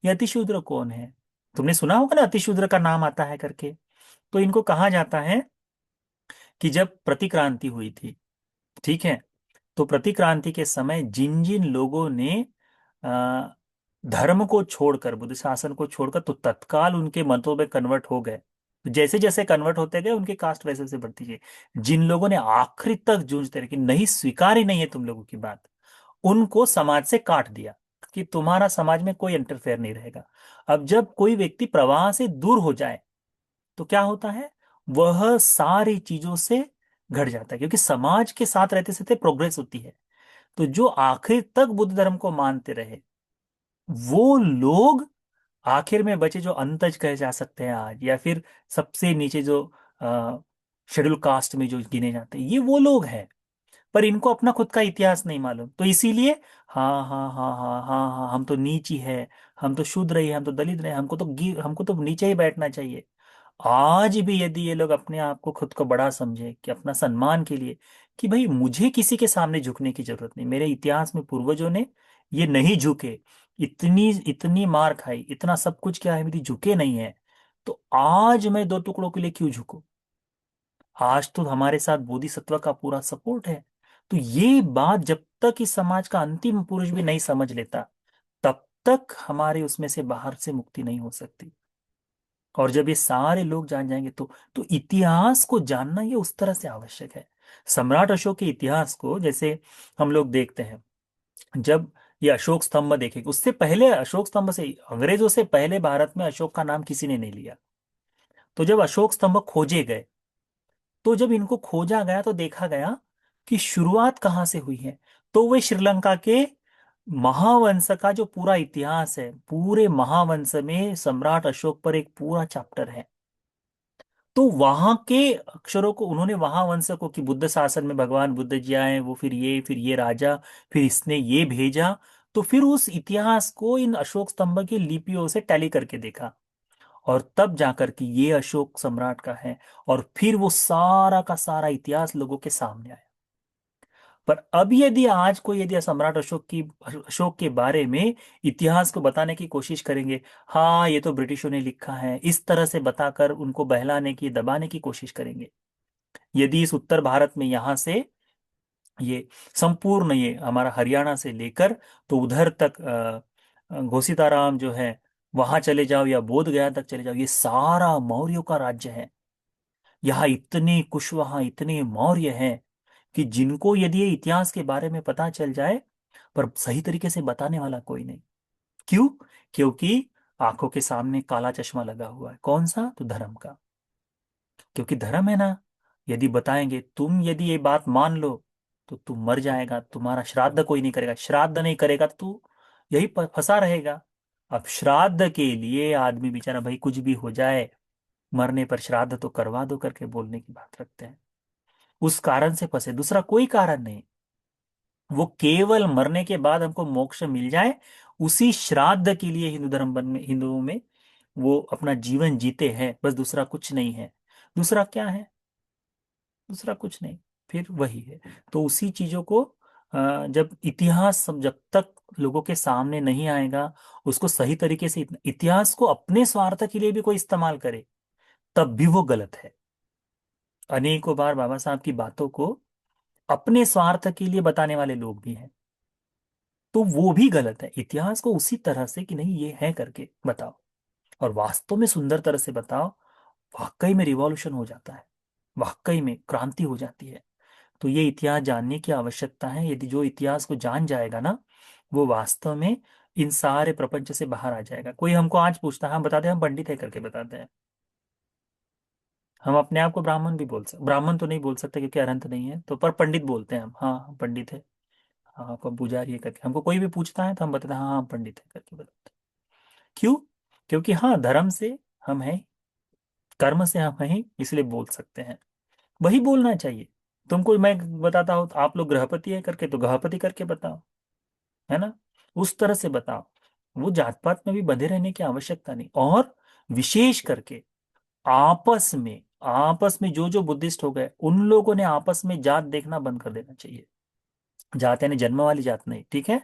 ये अति शूद्र कौन है? तुमने सुना होगा ना अति शूद्र का नाम आता है करके। तो इनको कहा जाता है कि जब प्रतिक्रांति हुई थी, ठीक है, तो प्रतिक्रांति के समय जिन जिन लोगों ने आ, धर्म को छोड़कर, बुद्ध शासन को छोड़कर, तो तत्काल उनके मतों में कन्वर्ट हो गए। तो जैसे जैसे कन्वर्ट होते गए उनकी कास्ट वैसे वैसे बढ़ती गई। जिन लोगों ने आखिरी तक जूझते रहे कि नहीं, स्वीकार ही नहीं है तुम लोगों की बात, उनको समाज से काट दिया कि तुम्हारा समाज में कोई इंटरफेयर नहीं रहेगा। अब जब कोई व्यक्ति प्रवाह से दूर हो जाए तो क्या होता है, वह सारी चीजों से घट जाता है, क्योंकि समाज के साथ रहते रहते प्रोग्रेस होती है। तो जो आखिर तक बुद्ध धर्म को मानते रहे, वो लोग आखिर में बचे, जो अंतज कहे जा सकते हैं आज, या फिर सबसे नीचे जो शेड्यूल कास्ट में जो गिने जाते हैं, ये वो लोग हैं। पर इनको अपना खुद का इतिहास नहीं मालूम, तो इसीलिए हाँ हाँ हाँ हाँ हाँ हाँ, हम तो नीच ही है, हम तो शूद्र ही है, हम तो दलित रहे, हमको तो नीचे ही बैठना चाहिए। आज भी यदि ये लोग अपने आप को, खुद को बड़ा समझे कि अपना सम्मान के लिए, कि भाई मुझे किसी के सामने झुकने की जरूरत नहीं, मेरे इतिहास में पूर्वजों ने ये नहीं झुके, इतनी इतनी मार खाई, इतना सब कुछ किया है, मेरी झुके नहीं है, तो आज मैं दो टुकड़ों के लिए क्यों झुकूं? आज तो हमारे साथ बोधिसत्व का पूरा सपोर्ट है। तो ये बात जब तक इस समाज का अंतिम पुरुष भी नहीं समझ लेता, तब तक हमारे उसमें से बाहर से मुक्ति नहीं हो सकती। और जब ये सारे लोग जान जाएंगे, तो इतिहास को जानना ये उस तरह से आवश्यक है। सम्राट अशोक के इतिहास को जैसे हम लोग देखते हैं, जब ये अशोक स्तंभ देखेंगे, उससे पहले अशोक स्तंभ से, अंग्रेजों से पहले भारत में अशोक का नाम किसी ने नहीं लिया। तो जब अशोक स्तंभ खोजे गए, तो जब इनको खोजा गया तो देखा गया कि शुरुआत कहाँ से हुई है। तो वे श्रीलंका के महावंश का जो पूरा इतिहास है, पूरे महावंश में सम्राट अशोक पर एक पूरा चैप्टर है। तो वहां के अक्षरों को उन्होंने, वहां वंश को, कि बुद्ध शासन में भगवान बुद्ध जी आए, वो फिर ये राजा, फिर इसने ये भेजा, तो फिर उस इतिहास को इन अशोक स्तंभ की लिपियों से टैली करके देखा, और तब जाकर कि ये अशोक सम्राट का है। और फिर वो सारा का सारा इतिहास लोगों के सामने आया। पर अब यदि आज कोई यदि सम्राट अशोक के बारे में इतिहास को बताने की कोशिश करेंगे, हाँ ये तो ब्रिटिशों ने लिखा है, इस तरह से बताकर उनको बहलाने की दबाने की कोशिश करेंगे, यदि इस उत्तर भारत में यहाँ से ये संपूर्ण ये हमारा हरियाणा से लेकर तो उधर तक घोसीताराम जो है वहां चले जाओ या बोध गया तक चले जाओ, ये सारा मौर्यों का राज्य है। यहाँ इतने कुशवाहा इतने मौर्य हैं कि जिनको यदि ये इतिहास के बारे में पता चल जाए पर सही तरीके से बताने वाला कोई नहीं। क्यों? क्योंकि आंखों के सामने काला चश्मा लगा हुआ है। कौन सा? तो धर्म का। क्योंकि धर्म है ना, यदि बताएंगे तुम यदि ये बात मान लो तो तू मर जाएगा, तुम्हारा श्राद्ध कोई नहीं करेगा, श्राद्ध नहीं करेगा तो तू यही फंसा रहेगा। अब श्राद्ध के लिए आदमी बेचारा भाई कुछ भी हो जाए, मरने पर श्राद्ध तो करवा दो करके बोलने की बात रखते हैं। उस कारण से फंसे, दूसरा कोई कारण नहीं। वो केवल मरने के बाद हमको मोक्ष मिल जाए उसी श्राद्ध के लिए हिंदुओं में वो अपना जीवन जीते हैं, बस दूसरा कुछ नहीं है। दूसरा क्या है? दूसरा कुछ नहीं, फिर वही है। तो उसी चीजों को जब इतिहास जब तक लोगों के सामने नहीं आएगा, उसको सही तरीके से इतिहास को अपने स्वार्थ के लिए भी कोई इस्तेमाल करे तब भी वो गलत है। अनेकों बार बाबा साहब की बातों को अपने स्वार्थ के लिए बताने वाले लोग भी हैं, तो वो भी गलत है। इतिहास को उसी तरह से कि नहीं ये है करके बताओ और वास्तव में सुंदर तरह से बताओ, वाकई में रिवॉल्यूशन हो जाता है, वाकई में क्रांति हो जाती है। तो ये इतिहास जानने की आवश्यकता है। यदि जो इतिहास को जान जाएगा ना, वो वास्तव में इन सारे प्रपंच से बाहर आ जाएगा। कोई हमको आज पूछता है, हम बताते हैं हम पंडित है करके बताते हैं। हम अपने आप को ब्राह्मण भी ब्राह्मण तो नहीं बोल सकते क्योंकि अरंत नहीं है, तो पर पंडित बोलते हैं हम, हाँ हम पंडित है, हाँ हम पुजारी है करके। हमको कोई भी पूछता है तो हम बताते हैं हाँ हम पंडित है करके बताते हैं। क्यों? क्योंकि हाँ धर्म से हम हैं, कर्म से हम हैं, इसलिए बोल सकते हैं। वही बोलना चाहिए। तुमको मैं बताता हूँ तो आप लोग गृहपति है करके तो गृहपति करके बताओ, है ना, उस तरह से बताओ। वो जात पात में भी बंधे रहने की आवश्यकता नहीं। और विशेष करके आपस में जो जो बुद्धिस्ट हो गए उन लोगों ने आपस में जात देखना बंद कर देना चाहिए। जात यानी जन्म वाली जात नहीं, ठीक है,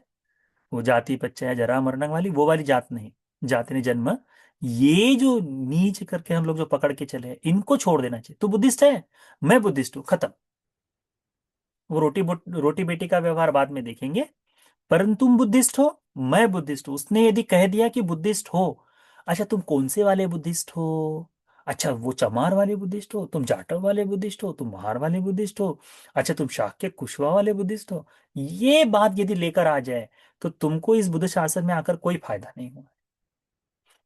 वो जाति पच्चा है जरा मरने वाली वो वाली जात नहीं, जात यानी जन्म। ये जो नीच करके हम लोग जो पकड़ के चले हैं, इनको छोड़ देना चाहिए। तू बुद्धिस्ट है, मैं बुद्धिस्ट हूँ, खत्म। वो रोटी बेटी का व्यवहार बाद में देखेंगे। परंतु तुम बुद्धिस्ट हो, मैं बुद्धिस्ट हूं। उसने यदि कह दिया कि बुद्धिस्ट हो, अच्छा तुम कौन से वाले बुद्धिस्ट हो? अच्छा वो चमार वाले बुद्धिस्ट हो, तुम जाटव वाले बुद्धिस्ट हो, तुम महार वाले बुद्धिस्ट हो, अच्छा तुम शाक्य कुशवा वाले बुद्धिस्ट हो। ये बात यदि लेकर आ जाए तो तुमको इस बुद्ध शासन में आकर कोई फायदा नहीं हुआ।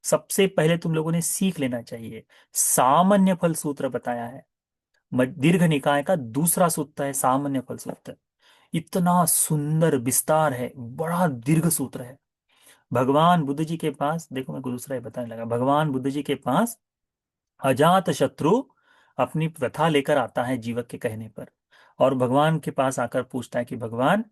सबसे पहले तुम लोगों ने सीख लेना चाहिए। सामान्य फल सूत्र बताया है, दीर्घ निकाय का दूसरा सूत्र है सामान्य फल सूत्र। इतना सुंदर विस्तार है, बड़ा दीर्घ सूत्र है। भगवान बुद्ध जी के पास देखो, मैं को दूसरा ही बताने लगा। भगवान बुद्ध जी के पास अजात शत्रु अपनी व्यथा लेकर आता है जीवक के कहने पर, और भगवान के पास आकर पूछता है कि भगवान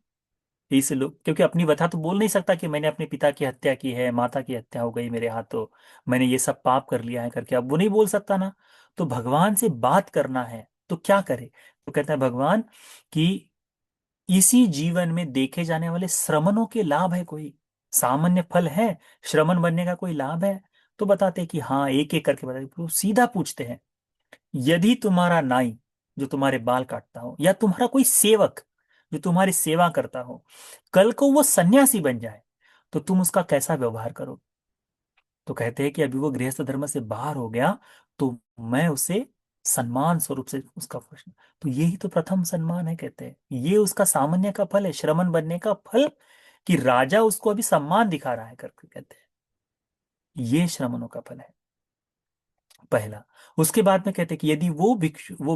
इस लोग, क्योंकि अपनी व्यथा तो बोल नहीं सकता कि मैंने अपने पिता की हत्या की है, माता की हत्या हो गई मेरे हाथों, मैंने ये सब पाप कर लिया है करके, अब वो नहीं बोल सकता ना। तो भगवान से बात करना है तो क्या करे? तो कहता है भगवान कि इसी जीवन में देखे जाने वाले श्रमणों के लाभ है कोई? सामान्य फल है, श्रमण बनने का कोई लाभ है? तो बताते हैं कि हाँ, एक एक करके बताते, तो सीधा पूछते हैं, यदि तुम्हारा नाई जो तुम्हारे बाल काटता हो या तुम्हारा कोई सेवक जो तुम्हारी सेवा करता हो, कल को वो सन्यासी बन जाए तो तुम उसका कैसा व्यवहार करो? तो कहते हैं कि अभी वो गृहस्थ धर्म से बाहर हो गया तो मैं उसे सम्मान स्वरूप से उसका प्रश्न, तो यही तो प्रथम सम्मान है। कहते हैं ये उसका सामान्य का फल है, श्रमण बनने का फल, कि राजा उसको अभी सम्मान दिखा रहा है करके। कहते हैं ये श्रमणों का फल है पहला। उसके बाद में कहते हैं कि यदि वो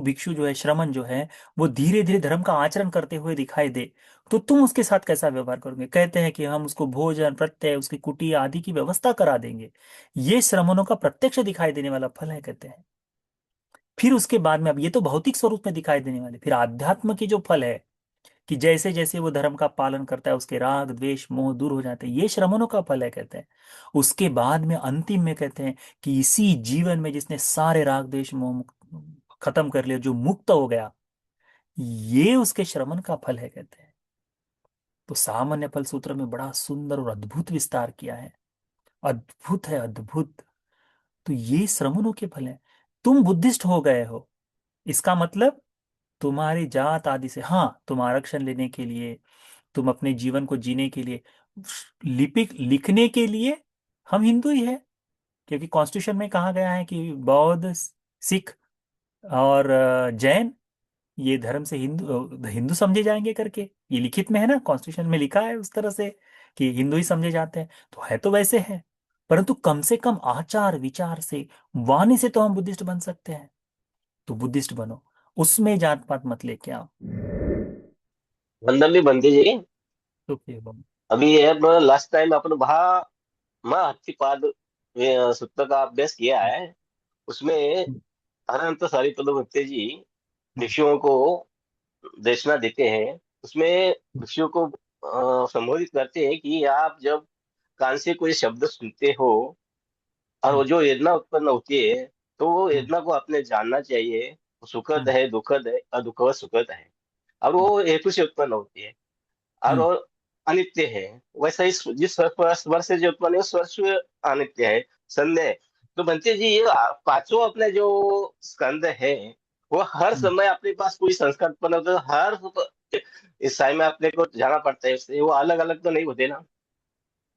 भिक्षु जो है, श्रमण जो है, वो धीरे धीरे धर्म का आचरण करते हुए दिखाई दे तो तुम उसके साथ कैसा व्यवहार करोगे? कहते हैं कि हम उसको भोजन प्रत्यय उसकी कुटी आदि की व्यवस्था करा देंगे। ये श्रमणों का प्रत्यक्ष दिखाई देने वाला फल है, कहते हैं। फिर उसके बाद में, अब ये तो भौतिक स्वरूप में दिखाई देने वाले, फिर आध्यात्म की जो फल है कि जैसे जैसे वो धर्म का पालन करता है उसके राग द्वेष मोह दूर हो जाते हैं, ये श्रमणों का फल है, कहते हैं। उसके बाद में अंतिम में कहते हैं कि इसी जीवन में जिसने सारे राग द्वेष मोह खत्म कर लिया, जो मुक्त हो गया, ये उसके श्रवण का फल है कहते हैं। तो सामान्य फल सूत्र में बड़ा सुंदर और अद्भुत विस्तार किया है। अद्भुत है, अद्भुत। तो ये श्रवणों के फल है। तुम बुद्धिस्ट हो गए हो, इसका मतलब तुम्हारी जात आदि से, हाँ, तुम आरक्षण लेने के लिए, तुम अपने जीवन को जीने के लिए, लिपिक लिखने के लिए हम हिंदू ही है, क्योंकि कॉन्स्टिट्यूशन में कहा गया है कि बौद्ध, सिख और जैन, ये धर्म से हिंदू हिंदू समझे जाएंगे करके, ये लिखित में है ना, कॉन्स्टिट्यूशन में लिखा है उस तरह से कि हिंदू ही समझे जाते हैं। तो है तो वैसे है, परंतु कम से कम आचार विचार से, वाणी से तो हम बुद्धिस्ट बन सकते हैं। तो बुद्धिस्ट बनो, उसमें जात पात मत लेके आओ। बंदर भी बनते जी। तो फिर बनो। अभी ये लास्ट टाइम अपन वहाँ माँ हत्तीपाद सूत्र का अभ्यास किया है। उसमें अनंत सारी बनते जी ऋषियों को देशना देते हैं। उसमें ऋषियों को संबोधित करते हैं कि आप जब कान से कोई शब्द सुनते हो और वो हम्म, जो वेदना उत्पन्न होती है, तो वो हम्म, वेदना को आपने जानना चाहिए। सुखद हम्म, है, दुखद है, अदुख सुखद है, और हम्म, वो हेतु से उत्पन्न होती है, और हम्म, वो अनित्य है। वैसा ही जिस स्वर से जो उत्पन्न है वो स्वर से अनित्य है, संदेह। तो बनते जी ये पांचों अपने जो स्कंद है, वो हर हम्म। समय अपने पास कोई संस्कार उत्पन्न होता है, हर इस समय में अपने को जाना पड़ता है उससे, वो अलग अलग तो नहीं होते ना।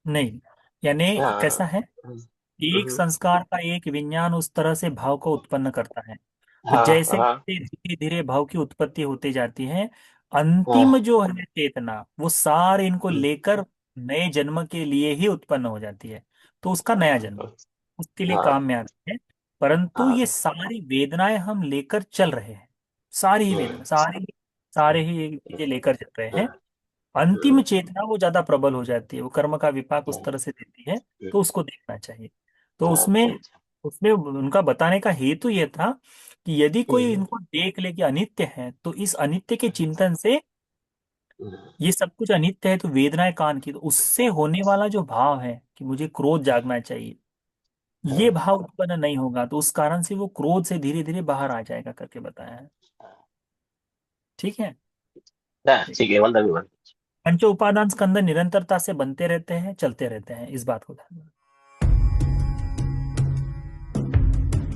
नहीं, यानी कैसा हाँ। है, एक हम्म। संस्कार का एक विज्ञान उस तरह से भाव को उत्पन्न करता है। तो हाँ जैसे हाँ धीरे धीरे भाव की उत्पत्ति होती जाती है, अंतिम हाँ। जो है चेतना, वो सारे इनको लेकर नए जन्म के लिए ही उत्पन्न हो जाती है। तो उसका नया जन्म उसके लिए हाँ काम में आती है। परंतु ये हाँ। सारी वेदनाएं हम लेकर चल रहे हैं, सारी ही वेदना, सारे ही ये चीजें लेकर चल रहे हैं। अंतिम चेतना वो ज्यादा प्रबल हो जाती है, वो कर्म का विपाक उस तरह से देती है। तो उसको देखना चाहिए। तो उसमें अच्छा अच्छा। उसमें उनका बताने का हेतु ये था कि यदि कोई इनको देख ले कि अनित्य है, तो इस अनित्य के चिंतन से, ये सब कुछ अनित्य है तो वेदनाएं कान की, तो उससे होने वाला जो भाव है कि मुझे क्रोध जागना चाहिए, ये भाव उत्पन्न नहीं होगा। तो उस कारण से वो क्रोध से धीरे धीरे बाहर आ जाएगा करके बताया है। ठीक है। हाँ, ठीक है, मतलब पंच उपादान स्कंद निरंतरता से बनते रहते हैं, चलते रहते हैं, इस बात को ध्यान में